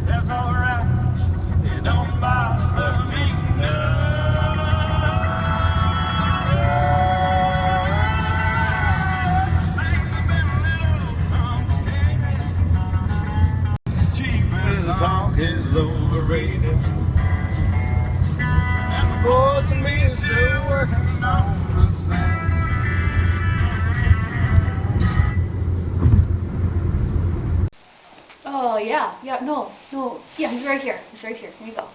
That's alright. It don't bother me Things have been a little complicated. It's cheap as talk is overrated. And the boys and me are still working on the same. Oh, yeah, no, yeah, he's right here, here you go.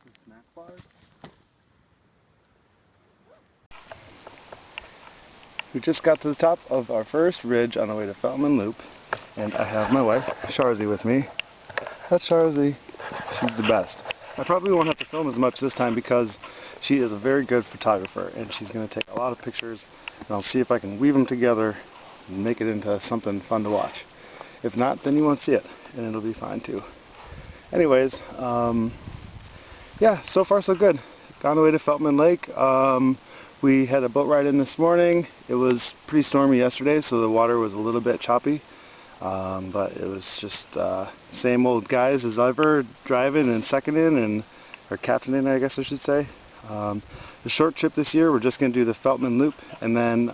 The snack bars. We just got to the top of our first ridge on the way to Feltman Loop, and I have my wife, Sharsie, with me. That's Sharsie. She's the best. I probably won't have to film as much this time because she is a very good photographer, and she's going to take a lot of pictures, and I'll see if I can weave them together and make it into something fun to watch. If not, then you won't see it, and it'll be fine too. Anyways, yeah, so far so good. Got on the way to Feltman Lake. We had a boat ride in this morning. It was pretty stormy yesterday, so the water was a little bit choppy. But it was just same old guys as ever, driving and seconding, or captaining, I guess I should say. The short trip this year, we're just going to do the Feltman Loop, and then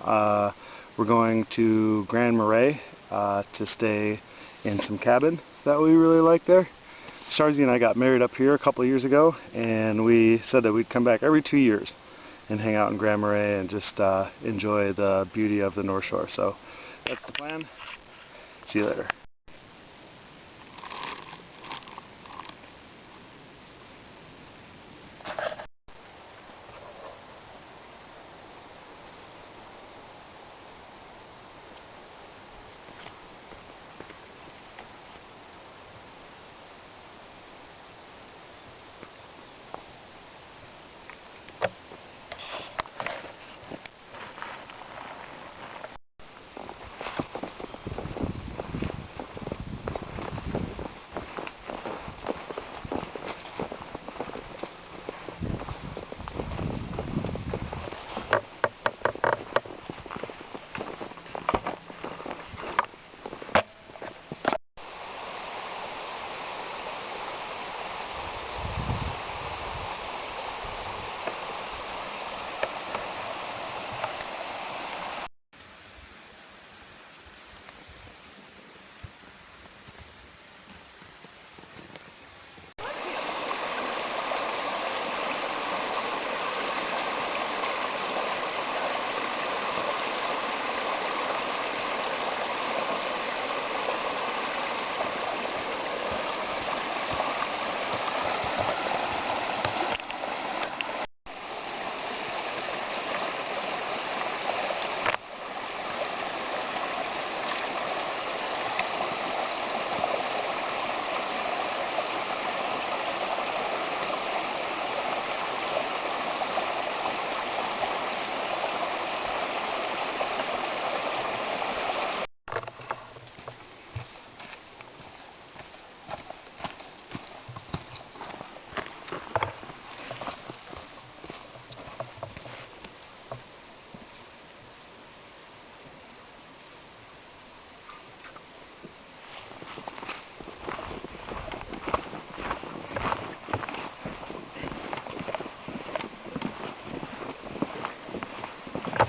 we're going to Grand Marais to stay in some cabin that we really like there. Sharsie and I got married up here a couple of years ago, and we said that we'd come back every 2 years and hang out in Grand Marais and just enjoy the beauty of the North Shore. So that's the plan. See you later.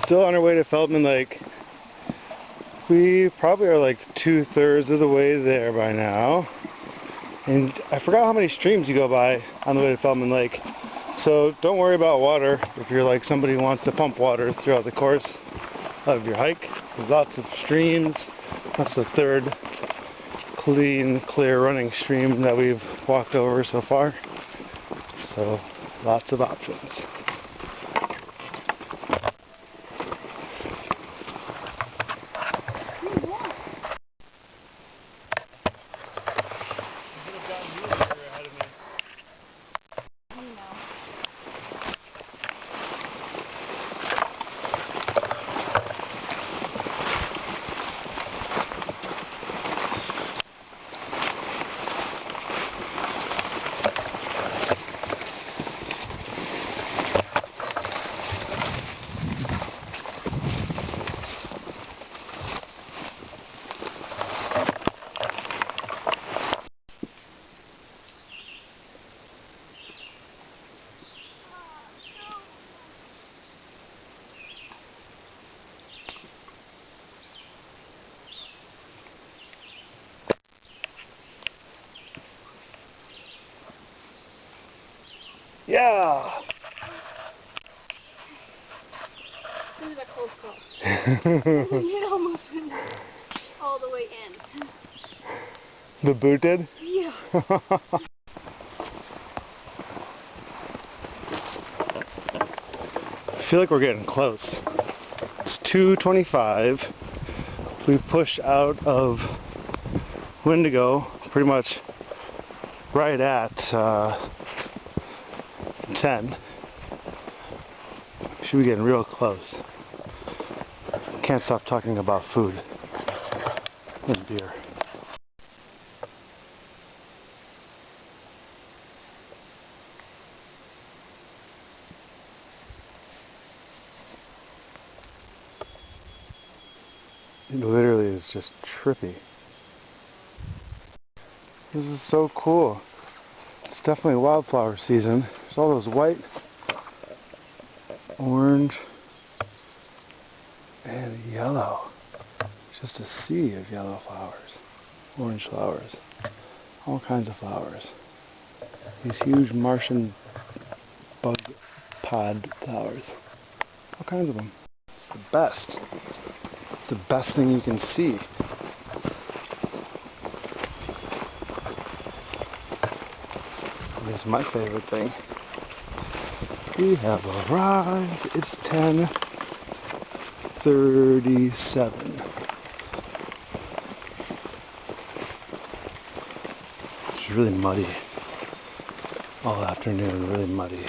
Still on our way to Feltman Lake. We probably are like 2/3 of the way there by now. And I forgot how many streams you go by on the way to Feltman Lake. So don't worry about water if you're like somebody who wants to pump water throughout the course of your hike. There's lots of streams. That's the third clean, clear running stream that we've walked over so far. So lots of options. Yeah! It was a close call. It almost went all the way in. The boot did? Yeah. I feel like we're getting close. It's 2:25. We pushed out of Wendigo pretty much right at 10. Should be getting real close. Can't stop talking about food and beer. It literally is just trippy. This is so cool. It's definitely wildflower season. There's all those white, orange, and yellow. Just a sea of yellow flowers, orange flowers, all kinds of flowers. These huge Martian bug pod flowers, all kinds of them. It's the best. It's the best thing you can see. This is my favorite thing. We have arrived. It's 10:37. It's really muddy. All afternoon, really muddy.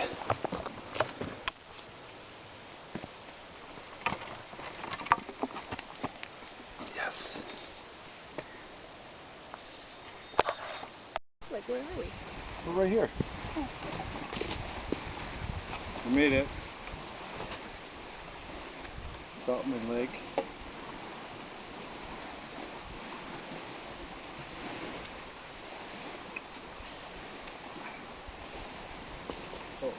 Yes. Like, where are we? We're right here. We made it. Feltman Lake. Oh.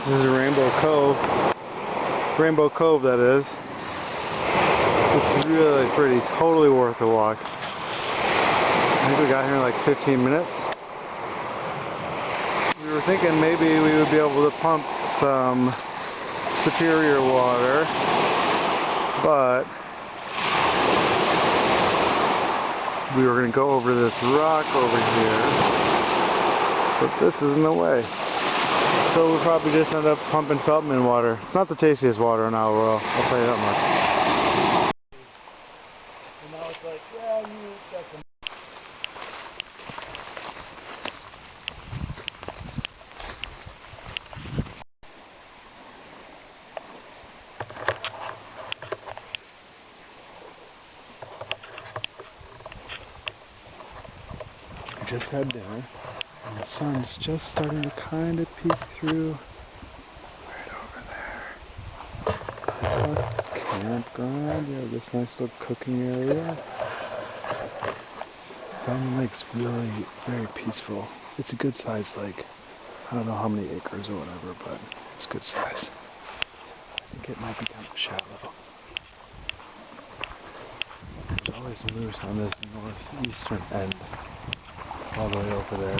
This is Rainbow Cove. Rainbow Cove, that is. It's really pretty. Totally worth the walk. I think we got here in like 15 minutes. We were thinking maybe we would be able to pump some superior water, but we were going to go over this rock over here, but this is in the way. So we'll probably just end up pumping Feltman water. It's not the tastiest water in Isle Royale, I'll tell you that much. And now it's like, yeah, you got some. We just had dinner. And the sun's just starting to kind of peek through right over there. It's our campground. We have this nice little cooking area. Feltman Lake's really very peaceful. It's a good sized lake. I don't know how many acres or whatever, but it's good size. I think it might be kind of shallow. There's always moose on this northeastern end. All the way over there.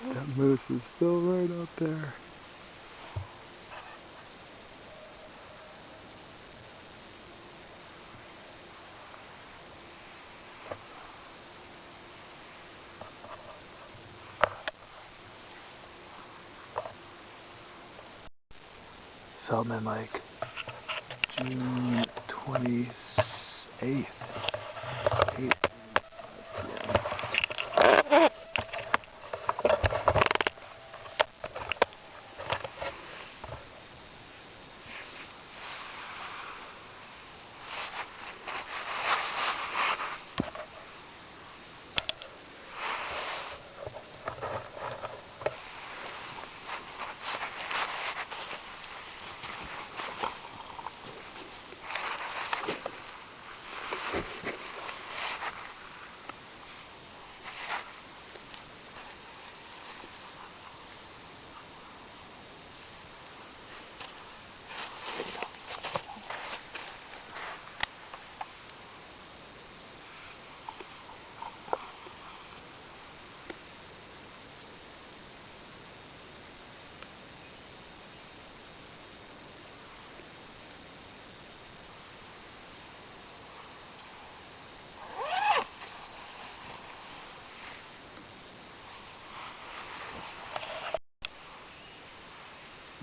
That moose is still right up there. Feldman Lake, June 28th. 8.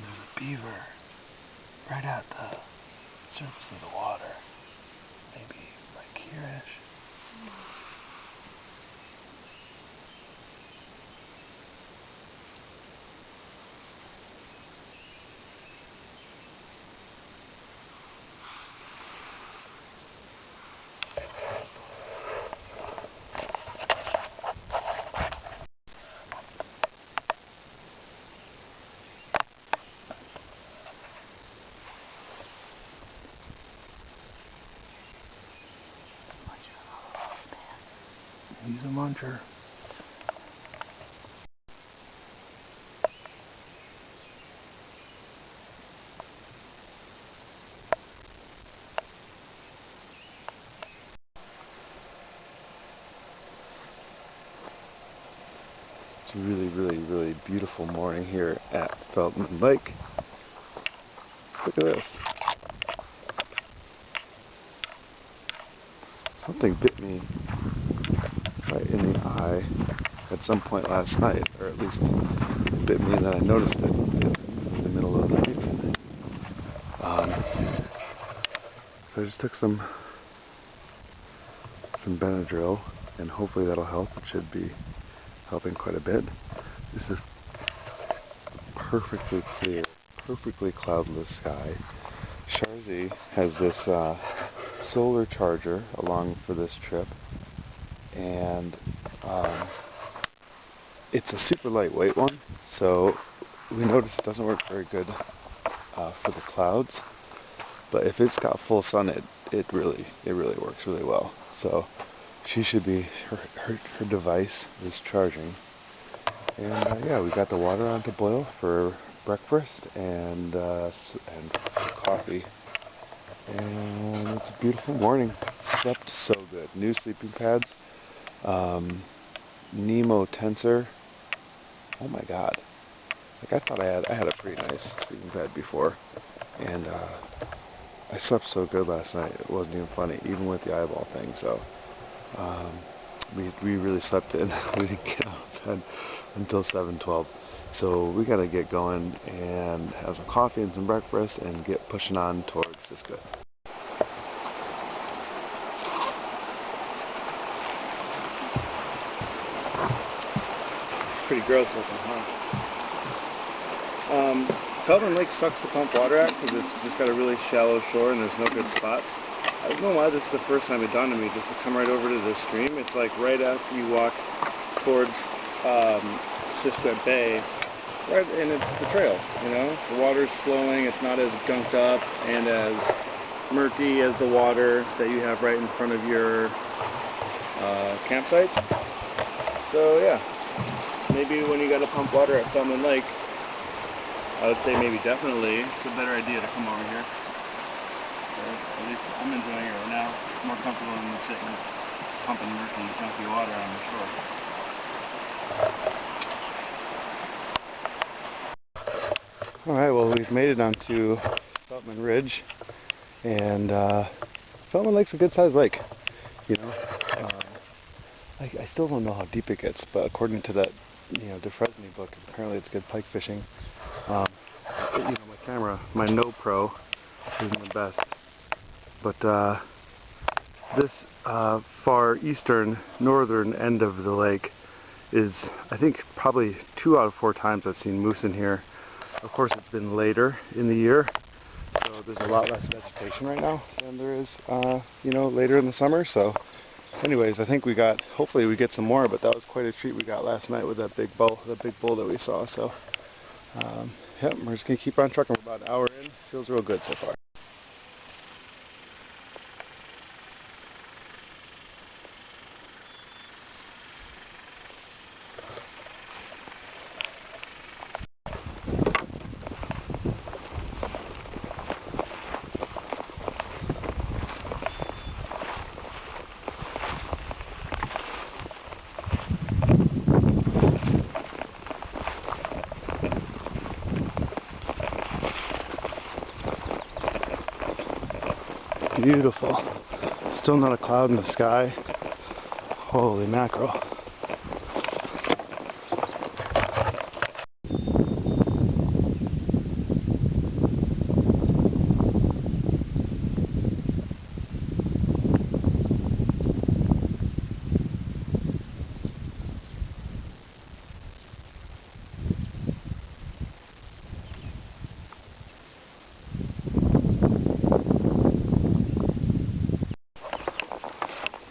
There's a beaver right at the surface of the water. Maybe like here-ish. He's a muncher. It's a really, really, really beautiful morning here at Feldman Lake. Look at this. Something bit me right in the eye at some point last night, or at least it bit me and then I noticed it in the middle of the evening. So I just took some Benadryl and hopefully that'll help. It should be helping quite a bit. This is perfectly clear, perfectly cloudless sky. Sharsie has this solar charger along for this trip, and it's a super lightweight one, so we noticed it doesn't work very good for the clouds, but if it's got full sun, it really works really well. So she should be, her device is charging, and yeah, we got the water on to boil for breakfast and coffee. And it's a beautiful morning. Slept so good. New sleeping pads. Nemo Tensor. Oh my god. Like I thought I had a pretty nice sleeping pad before. And I slept so good last night. It wasn't even funny, even with the eyeball thing. So we really slept in. We didn't get out of bed until 7:12. So we gotta get going and have some coffee and some breakfast and get pushing on towards this good. Pretty gross looking, huh? Feldman Lake sucks to pump water at because it's just got a really shallow shore and there's no good spots. I don't know why this is the first time it dawned on me just to come right over to this stream. It's like right after you walk towards Siskiyou Bay, right, and it's the trail, you know? The water's flowing, it's not as gunked up and as murky as the water that you have right in front of your campsites. So yeah, maybe when you gotta pump water at Feldman Lake, I would say maybe definitely it's a better idea to come over here. At least I'm enjoying it right now. More comfortable than sitting pumping murky, chunky water on the shore. Alright, well we've made it onto Feltman Ridge, and Feltman Lake's a good sized lake, you know. I still don't know how deep it gets, but according to that, DeFresne book, apparently it's good pike fishing. My camera, my No Pro, isn't the best, but this far eastern, northern end of the lake is, I think, probably 2 out of 4 times I've seen moose in here. Of course, it's been later in the year, so there's a lot less vegetation right now than there is, later in the summer. So, anyways, I think hopefully we get some more, but that was quite a treat we got last night with that big bull that we saw. So, yep, we're just gonna keep on trucking. We're about an hour in. Feels real good so far. Beautiful. Still not a cloud in the sky. Holy mackerel.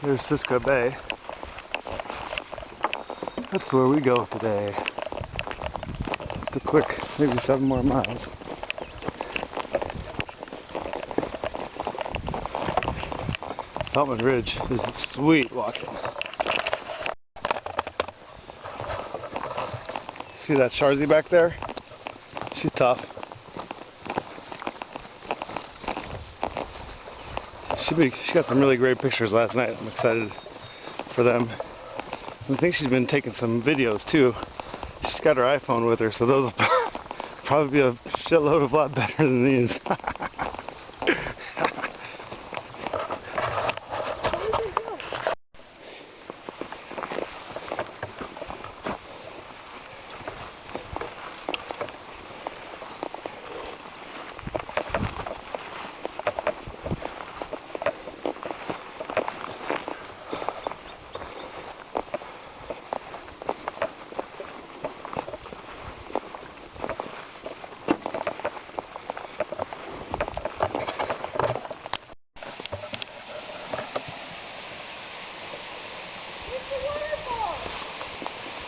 There's Siska Bay. That's where we go today. Just a quick, maybe 7 more miles. Feltman Ridge is sweet walking. See that Sharsie back there? She's tough. She got some really great pictures last night. I'm excited for them. I think she's been taking some videos too. She's got her iPhone with her, so those will probably be a shitload of a lot better than these.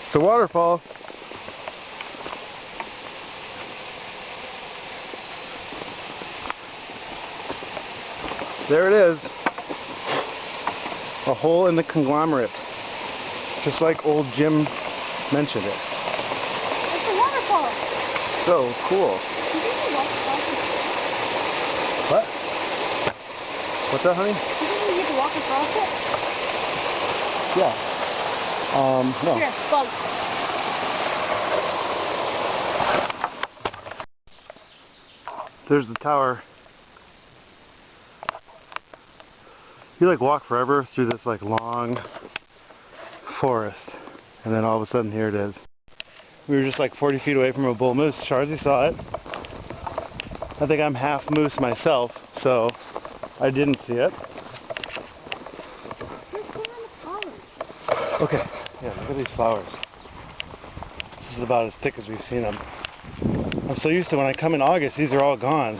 It's a waterfall. There it is. A hole in the conglomerate. Just like old Jim mentioned it. It's a waterfall. So cool. You think you walk across it? What? What's that, honey? You think you get to walk across it? Yeah. No. Here, bug. There's the tower. You like walk forever through this like long forest, and then all of a sudden here it is. We were just like 40 feet away from a bull moose. Sharsie saw it. I think I'm half moose myself, so I didn't see it. Okay, yeah, look at these flowers. This is about as thick as we've seen them. I'm so used to when I come in August, these are all gone.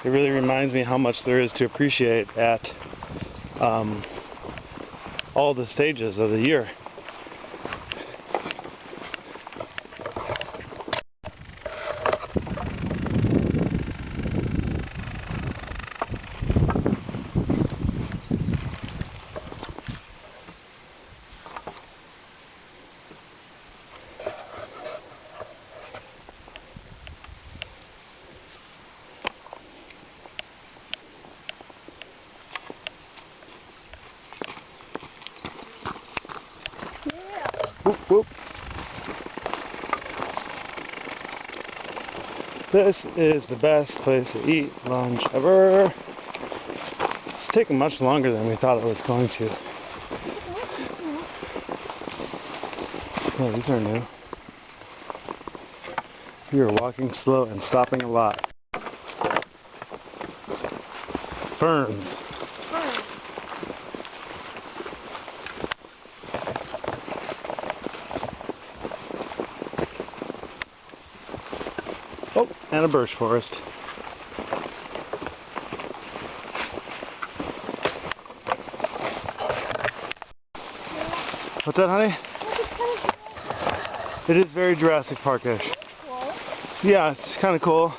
It really reminds me how much there is to appreciate at all the stages of the year. Whoop, whoop. This is the best place to eat lunch ever. It's taking much longer than we thought it was going to. Oh, these are new. We are walking slow and stopping a lot. Ferns. Oh, and a birch forest. What's that, honey? It is very Jurassic Park-ish. Yeah, it's kind of cool.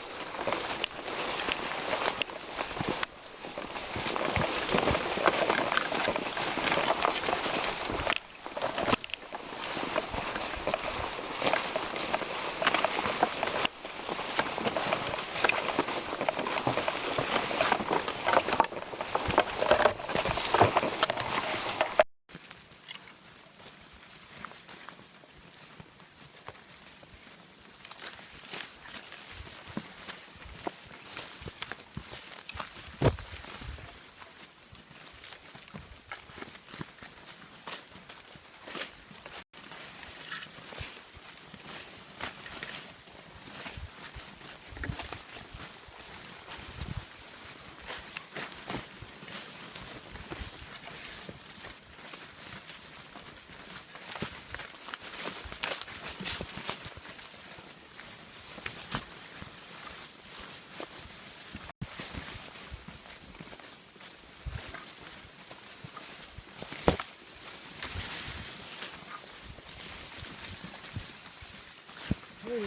Hey,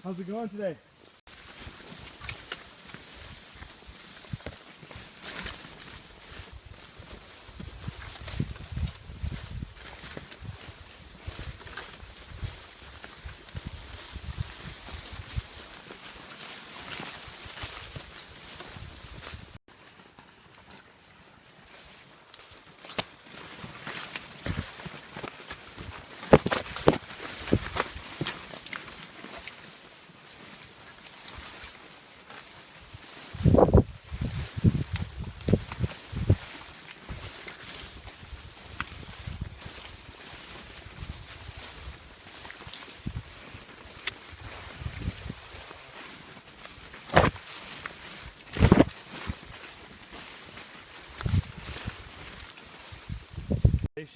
how's it going today?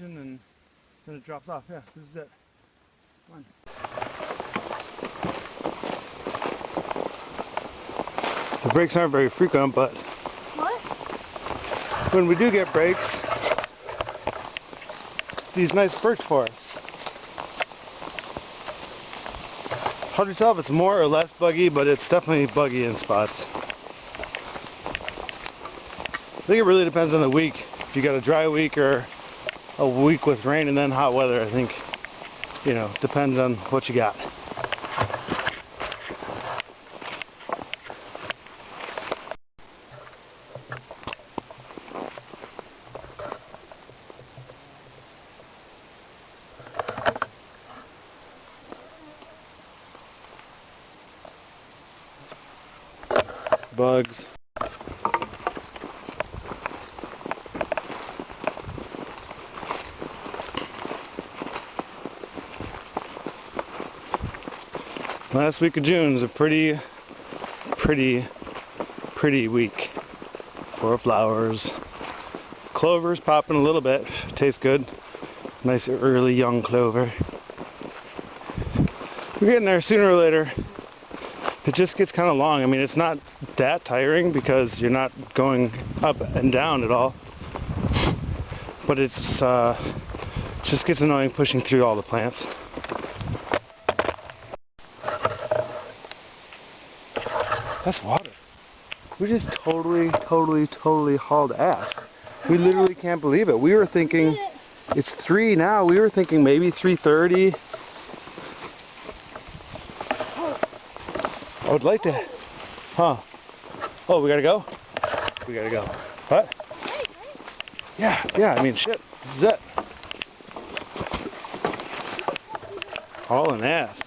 And then it drops off. Yeah, this is it. Come on. The breaks aren't very frequent, but What? when we do get breaks, these nice birch forests. Hard to tell if it's more or less buggy, but it's definitely buggy in spots. I think it really depends on the week. If you got a dry week or a week with rain and then hot weather, I think, you know, depends on what you got. Bugs. Last week of June is a pretty week for flowers. Clover's popping a little bit. Tastes good. Nice early young clover. We're getting there sooner or later. It just gets kind of long. I mean, it's not that tiring because you're not going up and down at all. But it's just gets annoying pushing through all the plants. That's water. We just totally hauled ass. We literally can't believe it. We were thinking it's 3 now. We were thinking maybe 3:30. I would like to, huh? Oh, we gotta go? We gotta go. What? Yeah, I mean, shit, this is it. Hauling ass.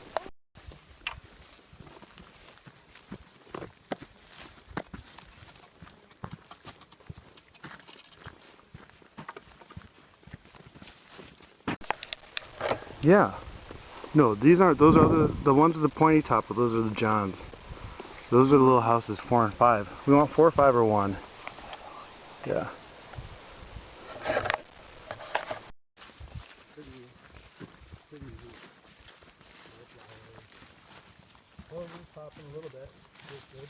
Yeah. No, these aren't. Those are the ones with the pointy top, but those are the Johns. Those are the little houses, 4 and 5. We want 4, 5, or 1. Yeah. Well, we're popping a little bit. Feels good.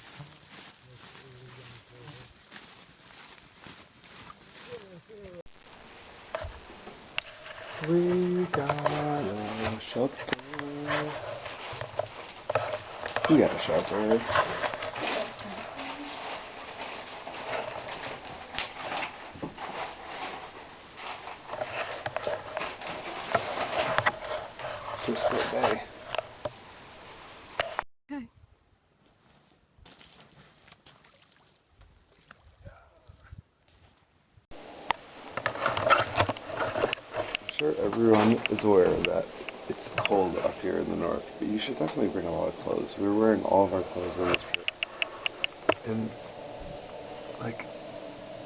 We got a shelter. We got a shelter. Sisquit Bay. Okay. I'm sure everyone is aware that it's cold up here in the north, but you should definitely bring a lot of clothes. We're wearing all of our clothes on this trip. And, like,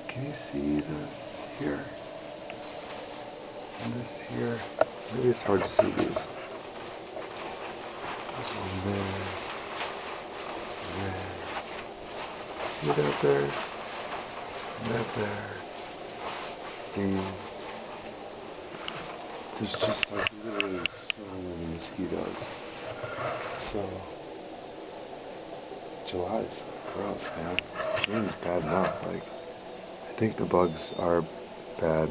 can you see this here? And this here? Maybe it's hard to see these. This one there. There. See that there? And that there. And there's just like literally so many mosquitoes. So July's gross, man. June's bad enough. Like, I think the bugs are bad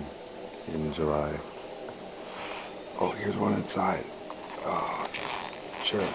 in July. Oh, here's one inside. Oh, jerk.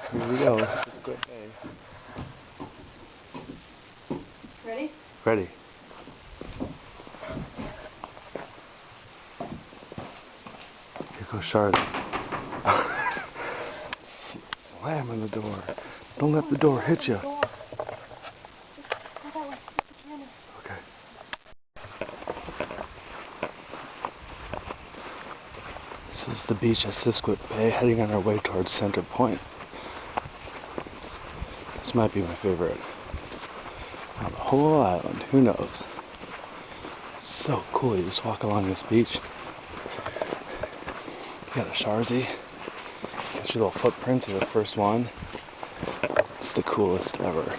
Here we go. Let's go. Ready? Ready. Here goes Sharsie. Slamming the door. Don't let the door hit you. Just go that way. With the camera. Okay. This is the beach at Sisquit Bay, heading on our way towards Center Point. This might be my favorite on the whole island. Who knows? It's so cool. You just walk along this beach. You got a Sharsie. Get your little footprints. You're the first one. It's the coolest ever.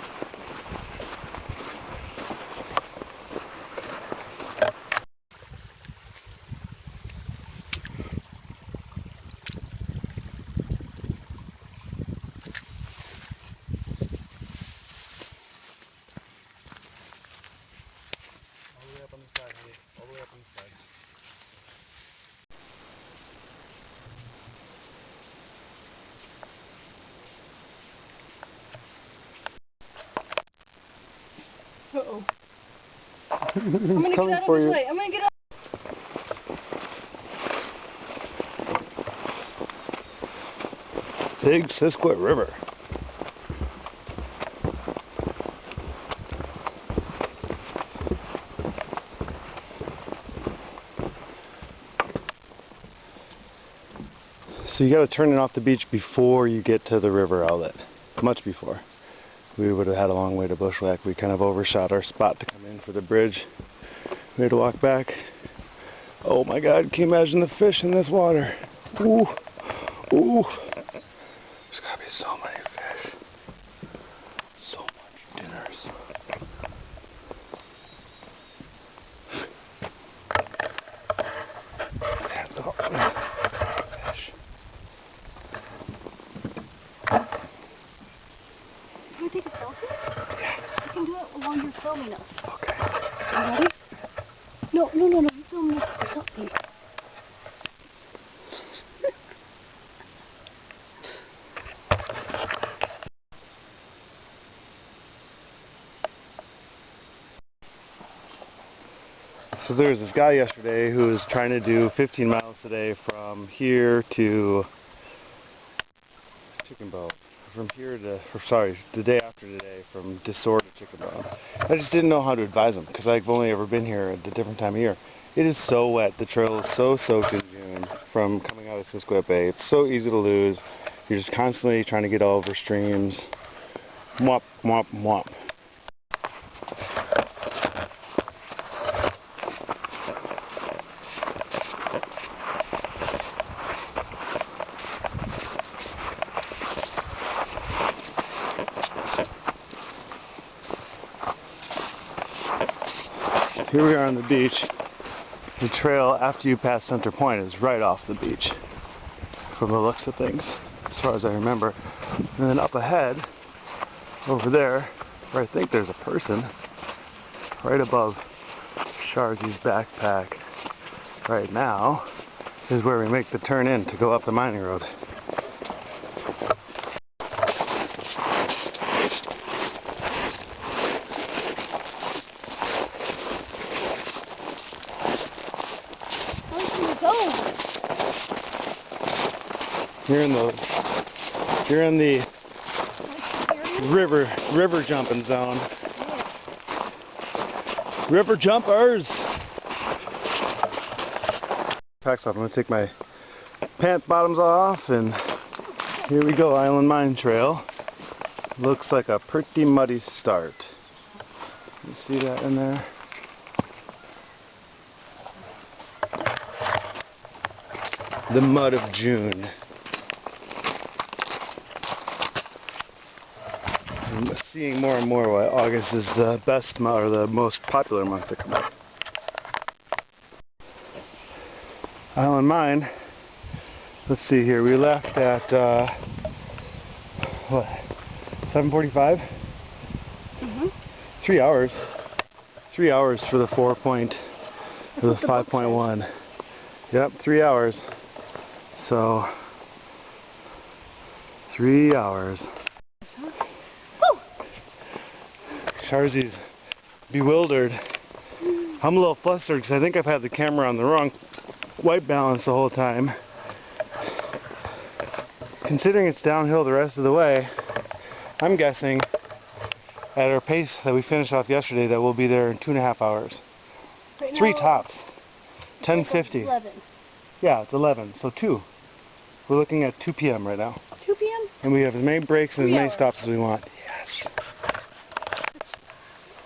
All the way up on the side, honey. All the way up on the side. Uh-oh. I'm gonna He's get coming out of for his you. way. I'm gonna get out. Big Sisquit River. So you got to turn it off the beach before you get to the river outlet. Much before. We would have had a long way to bushwhack. We kind of overshot our spot to come in for the bridge. We had to walk back. Oh my God, can you imagine the fish in this water? Ooh, ooh. There's gotta be so many fish. So much dinners. That's all. Fish. Can we take a selfie? Yeah. You can do it while you're filming us. Okay. You ready? No. You film me a selfie. So there was this guy yesterday who was trying to do 15 miles today from here to Chicken Bone. From here to, the day after today, from Desor to Chicken Bone. I just didn't know how to advise him because I've only ever been here at a different time of year. It is so wet. The trail is so soaked in June from coming out of Siskiyou Bay. It's so easy to lose. You're just constantly trying to get over streams. Mwop, mwop, mwop. Here we are on the beach. The trail after you pass Center Point is right off the beach from the looks of things, as far as I remember. And then up ahead, over there, where I think there's a person, right above Sharsie's backpack right now, is where we make the turn in to go up the mining road. You're in the river jumping zone. River jumpers! Packs off. I'm gonna take my pant bottoms off, and here we go, Island Mine Trail. Looks like a pretty muddy start. You see that in there? The mud of June. I'm seeing more and more why August is the best month, or the most popular month to come out. Island Mine. Let's see here. We left at what? 7:45. 3 hours. 3 hours for the 5.1. Yep, 3 hours. So 3 hours. Sharsie's bewildered. I'm a little flustered because I think I've had the camera on the wrong white balance the whole time. Considering it's downhill the rest of the way, I'm guessing at our pace that we finished off yesterday that we'll be there in 2.5 hours. Right 3 now, tops. 10:50. 11. Yeah, it's 11. So 2. We're looking at 2 p.m. right now. 2 p.m.? And we have as many breaks and as 3 many hours. stops as we want. Yes.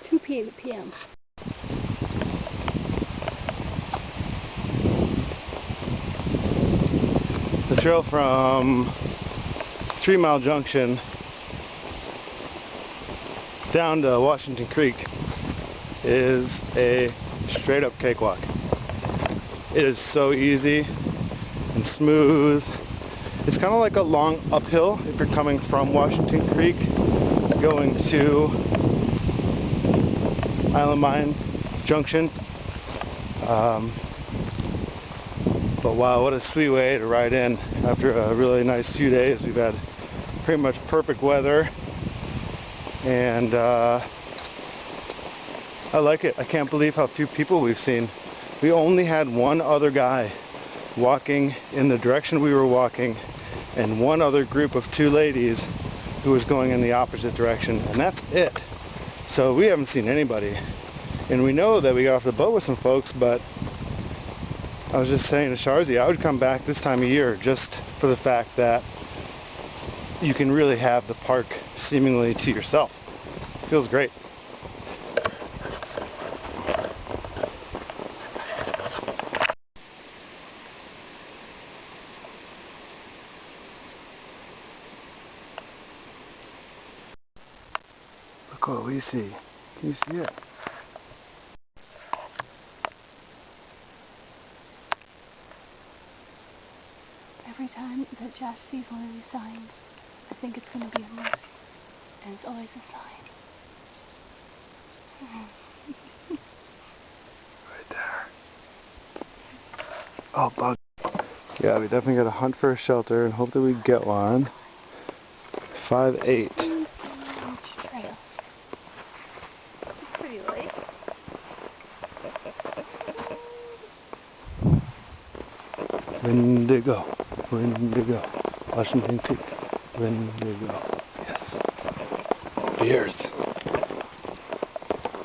2 p.m. The trail from 3 Mile Junction down to Washington Creek is a straight up cakewalk. It is so easy and smooth. It's kind of like a long uphill if you're coming from Washington Creek going to Island Mine Junction. But wow, what a sweet way to ride in after a really nice few days. We've had pretty much perfect weather, and I like it. I can't believe how few people we've seen. We only had one other guy walking in the direction we were walking, and one other group of 2 ladies who was going in the opposite direction, and that's it. So we haven't seen anybody. And we know that we got off the boat with some folks, but I was just saying to Sharsie, I would come back this time of year just for the fact that you can really have the park seemingly to yourself. It feels great. Look what we see. Can you see it? Every time that Josh sees one of these signs, I think it's going to be a moose. And it's always a sign. Right there. Oh, bug. Yeah, we definitely got to hunt for a shelter and hope that we get one. 5'8". Trail. Pretty lake. Wendigo, Wendigo, Washington Creek, Wendigo. Yes. Beers.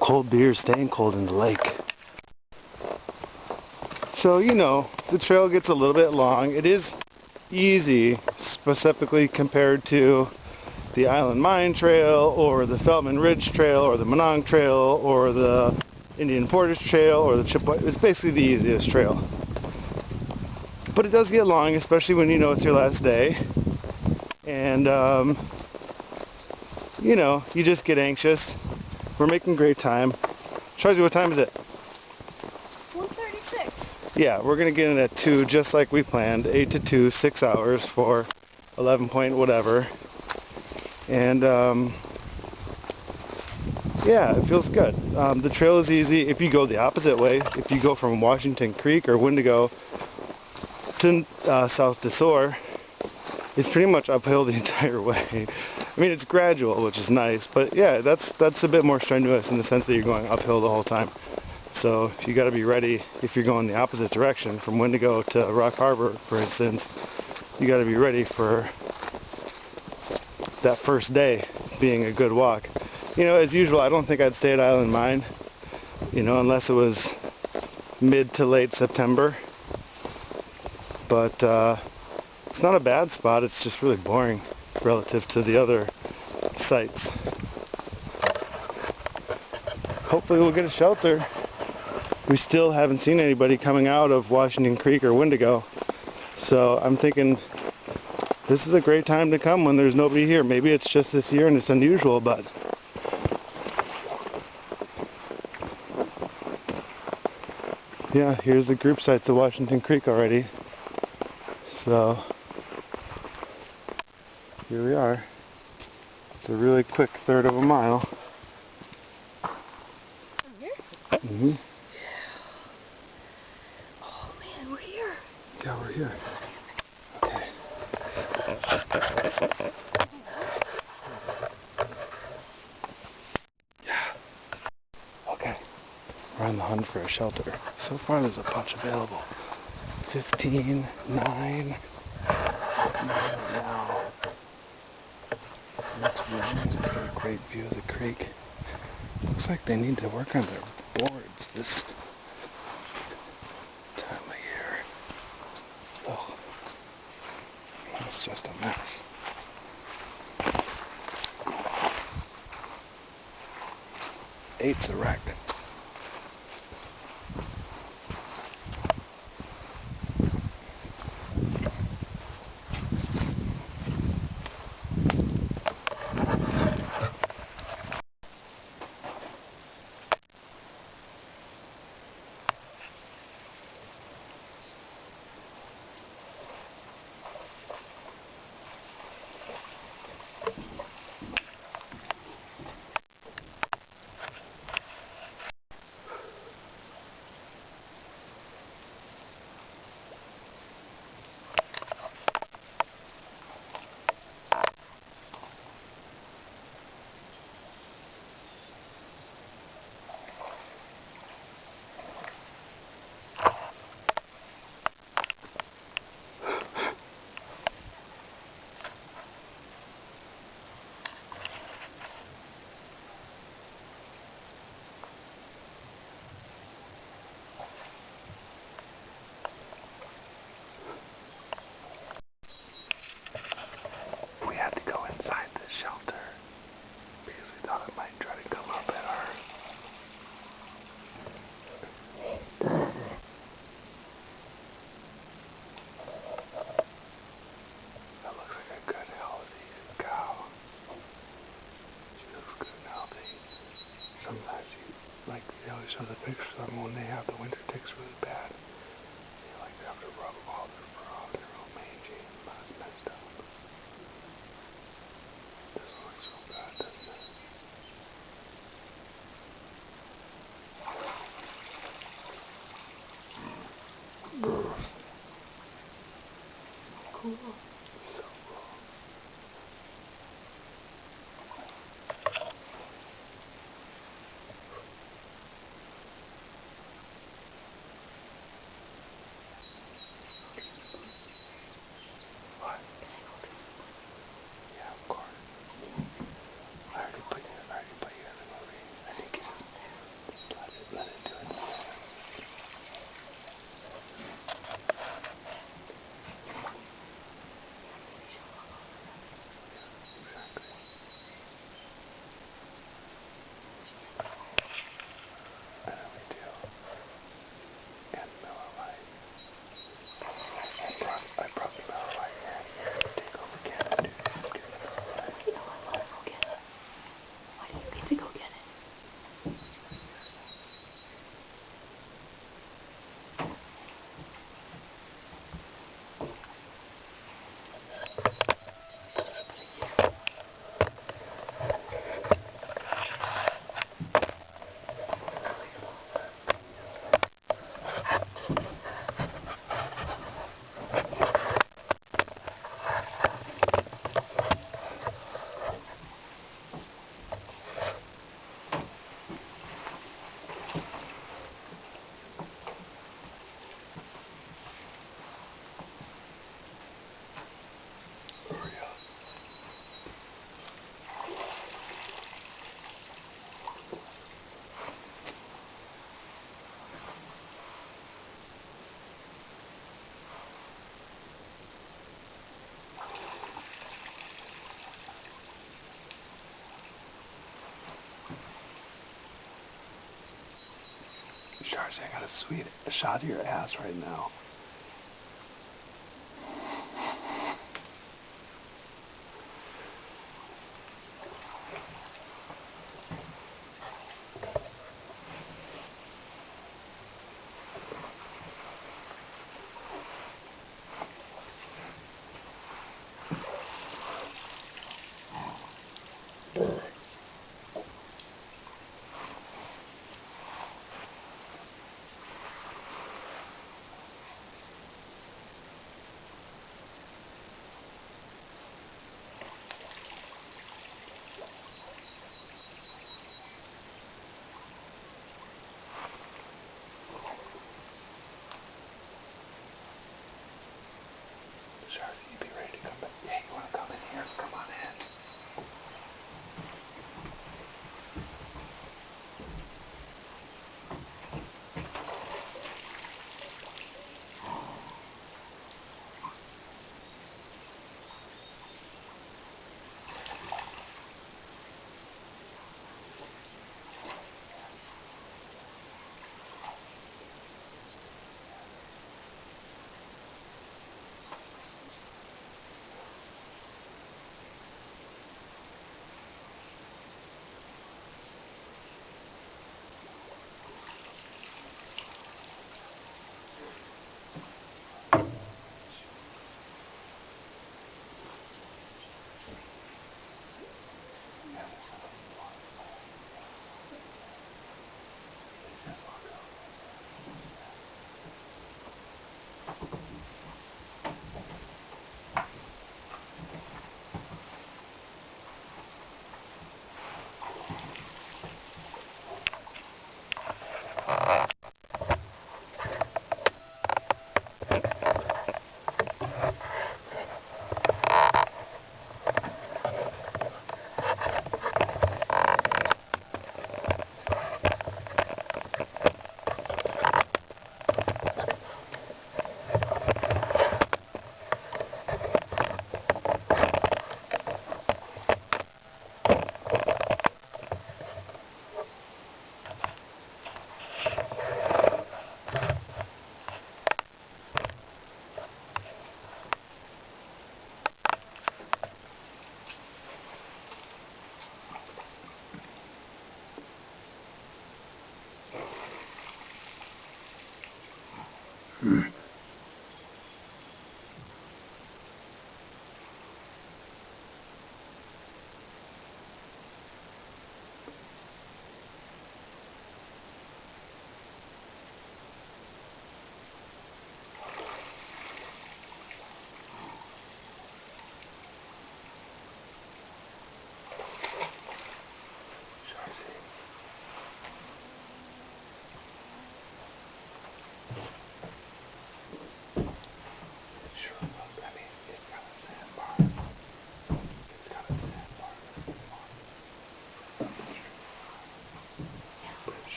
Cold beers staying cold in the lake. So, you know, the trail gets a little bit long. It is easy, specifically compared to the Island Mine Trail, or the Feltman Ridge Trail, or the Monong Trail, or the Indian Portage Trail, or the Chippewa. It's basically the easiest trail. But it does get long, especially when you know it's your last day. And, you know, you just get anxious. We're making great time. Sharsie, what time is it? 1:36. Yeah, we're going to get in at 2 just like we planned. 8 to 2, 6 hours for 11 point whatever. And yeah, it feels good. The trail is easy if you go the opposite way. If you go from Washington Creek or Wendigo to South DeSoar, it's pretty much uphill the entire way. I mean, it's gradual, which is nice, but yeah, that's a bit more strenuous in the sense that you're going uphill the whole time. So you got to be ready if you're going the opposite direction from Wendigo to Rock Harbor, for instance. You got to be ready for that first day being a good walk. You know, as usual, I don't think I'd stay at Island Mine, you know, unless it was mid to late September. But it's not a bad spot, it's just really boring relative to the other sites. Hopefully we'll get a shelter. We still haven't seen anybody coming out of Washington Creek or Wendigo, so I'm thinking this is a great time to come when there's nobody here. Maybe it's just this year and it's unusual, but yeah, here's the group sites of Washington Creek already. So here we are. It's a really quick third of a mile. Mm-hmm. Oh man, we're here. Yeah, we're here. Okay. Yeah. Okay. We're on the hunt for a shelter. So far there's a bunch available. 15, 9 now. Next one's got a great view of the creek. Looks like they need to work on their boards this time of year. Oh, it's just a mess. Eight's a wreck. We had to go inside this shelter because we thought it might try to come up at our That looks like a good healthy cow. She looks good and healthy. Sometimes they always show the pictures of them when they have the winter ticks really bad. They like to have to rub all their fur off, they're all mangy and messed up. This one looks so bad, doesn't it? Cool. So cool. really do. And Miller Lite. I brought the Miller Lite here to take over Canada, dude. Get the Miller Lite. You know I want to go get it. Why do you get to go get it? Sharsie, I got a sweet shot of your ass right now. Sharsie, you be ready to come back. Yeah, you want to come in here? Come on in.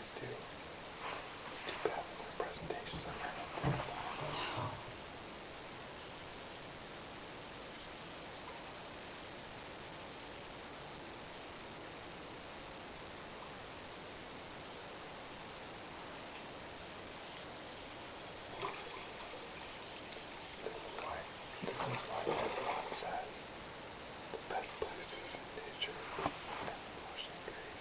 It's too bad the presentations are kind of This is why everyone says the best places in nature is Washington Green.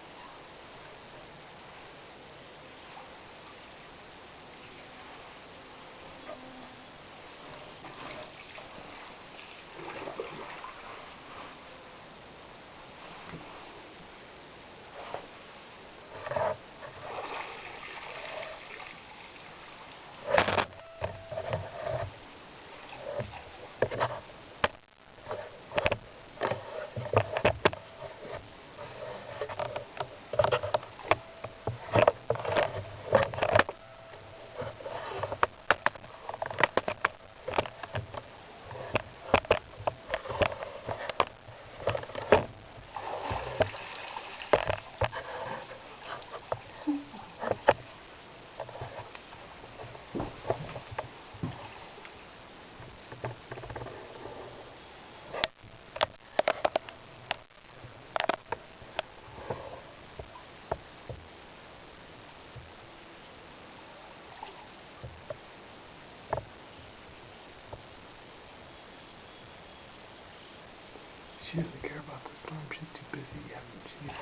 She doesn't care about the storm. She's too busy. She's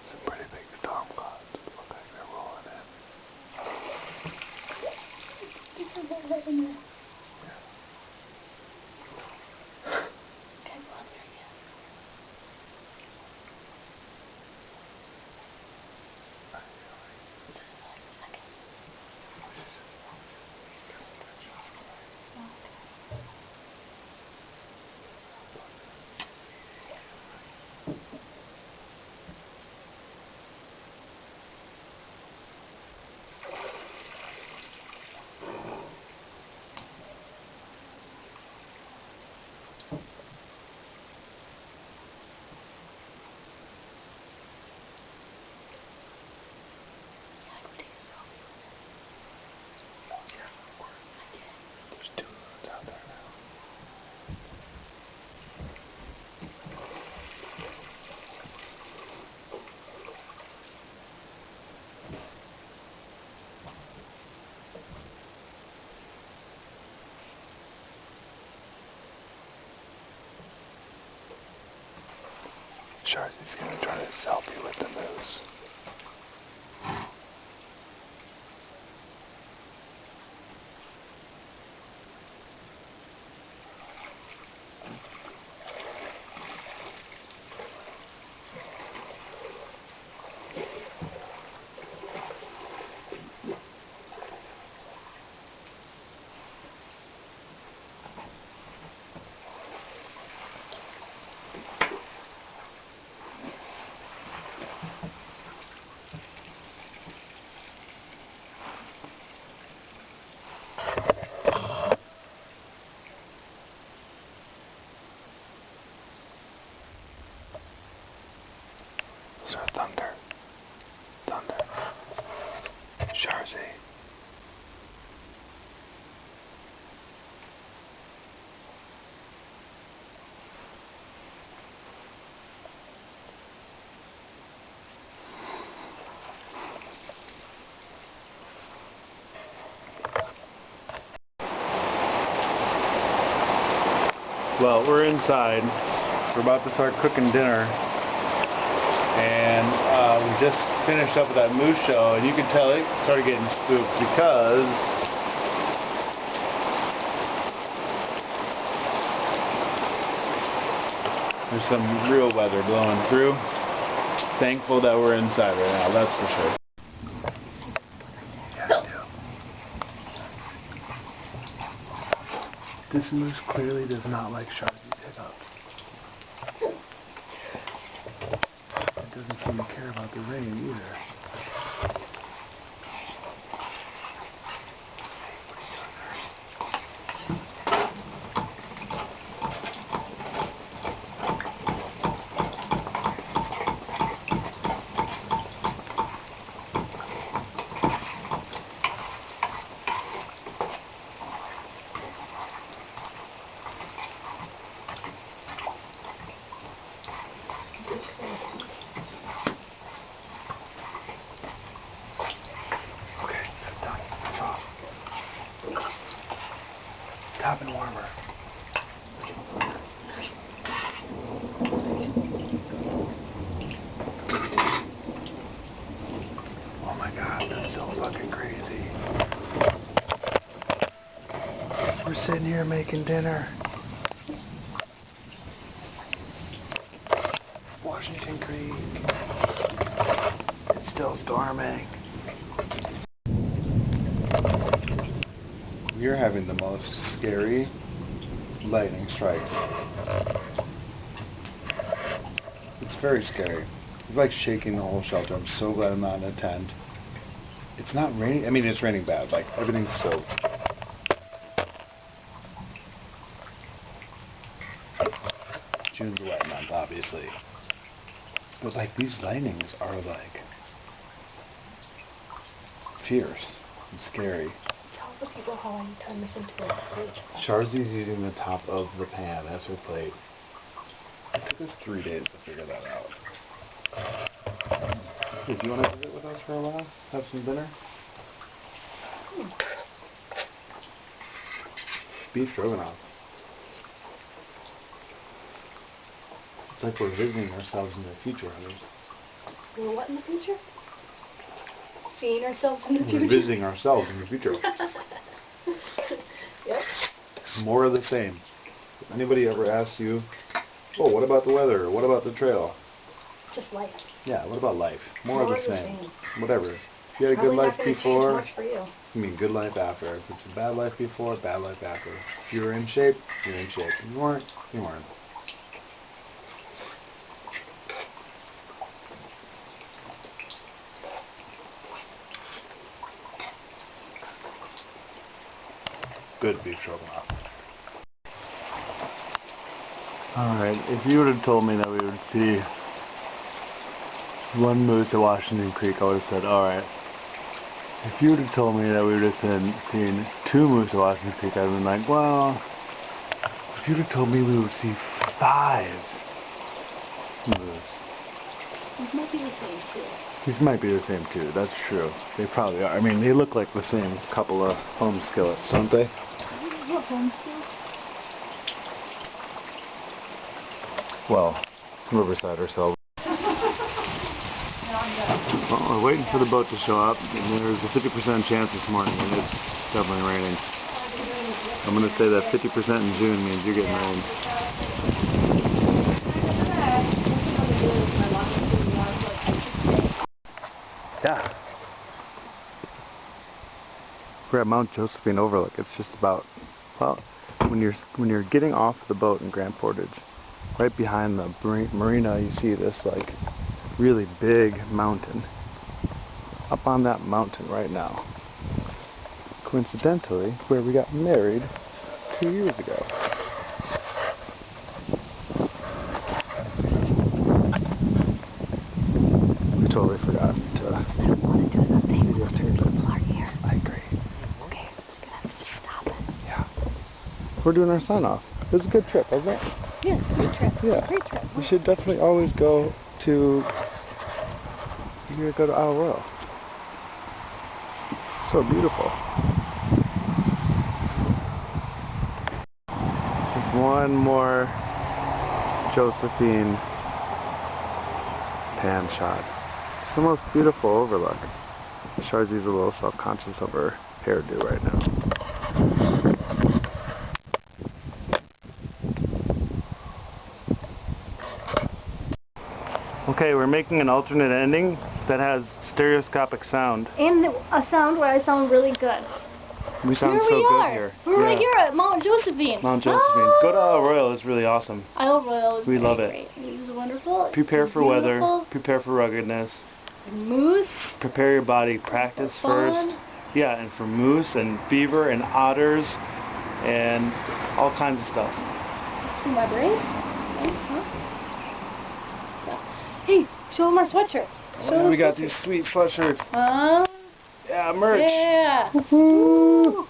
some pretty big storm clouds. Look like they're rolling in. Sharsie's gonna try to selfie with the moose. Thunder. Thunder. Sharsie. Well, we're inside. We're about to start cooking dinner. And we just finished up with that moose show, and you can tell it started getting spooked because there's some real weather blowing through. Thankful that we're inside right now, that's for sure. This moose clearly does not like Sharsie's hiccups. It doesn't seem to care about the rain either. Top and warmer. Oh my god, that's so fucking crazy. We're sitting here making dinner. Washington Creek. It's still storming. You're having the most scary lightning strikes. It's very scary. It's like shaking the whole shelter. I'm so glad I'm not in a tent. It's not raining. I mean, it's raining bad. Like, everything's soaked. June's a wet month, obviously. But, like, these lightnings are, like, fierce and scary. Tell the people how I turn this into a plate. Sharsie's using the top of the pan as her plate. It took us 3 days to figure that out. Hey, do you want to visit with us for a while? Have some dinner? Beef stroganoff. It's like we're visiting ourselves in the future, honey. We're what in the future? Seeing ourselves in the We're future? visiting ourselves in the future. Yep. More of the same. If anybody ever asks you, oh, what about the weather? What about the trail? Just life. Yeah, what about life? More of the same. Whatever. If you had a good Probably not life gonna change before, much for you. I mean good life after. If it's a bad life before, bad life after. If you were in shape, you're in shape. If you weren't, you weren't. Good beef stroganoff. Alright, if you would have told me that we would see one moose at Washington Creek, I would have said, alright. If you would have told me that we would have seen 2 moose at Washington Creek, I would have been like, well, if you would have told me we would see 5 moose. These might be the same too. These might be the same too, that's true. They probably are. I mean, they look like the same couple of home skillets, don't they? What home skill? Well, Riverside ourselves. Well, we're waiting for the boat to show up, and there's a 50% chance this morning, and it's definitely raining. I'm going to say that 50% in June means you're getting rain. Yeah. We're at Mount Josephine Overlook. It's just about, well, when you're getting off the boat in Grand Portage, right behind the marina, you see this like really big mountain. Up on that mountain right now, coincidentally, where we got married 2 years ago. we're doing our sign off. It was a good trip, wasn't it? Yeah, great trip. Yeah. Great trip. We should definitely always go to Isle Royale. So beautiful. Just one more Josephine pan shot. It's the most beautiful overlook. Sharsie's a little self-conscious of her hairdo right now. Okay, we're making an alternate ending that has stereoscopic sound. And a sound where I sound really good. We sound Here so we good are. here. We're right here at Mount Josephine. Mount Josephine. Go to Isle Royale, it's really awesome. Isle Royale is We love it. great. It was wonderful. Prepare It's for weather, beautiful. prepare for ruggedness, Moose. prepare your body, practice Fun. first. Yeah, and for moose and beaver and otters and all kinds of stuff. See my brain? Nice, huh? Yeah. Hey, show them our sweatshirts. Show Oh, them we got sweatshirts. these sweet sweatshirts. Huh? Yeah, merch. Yeah. Woohoo!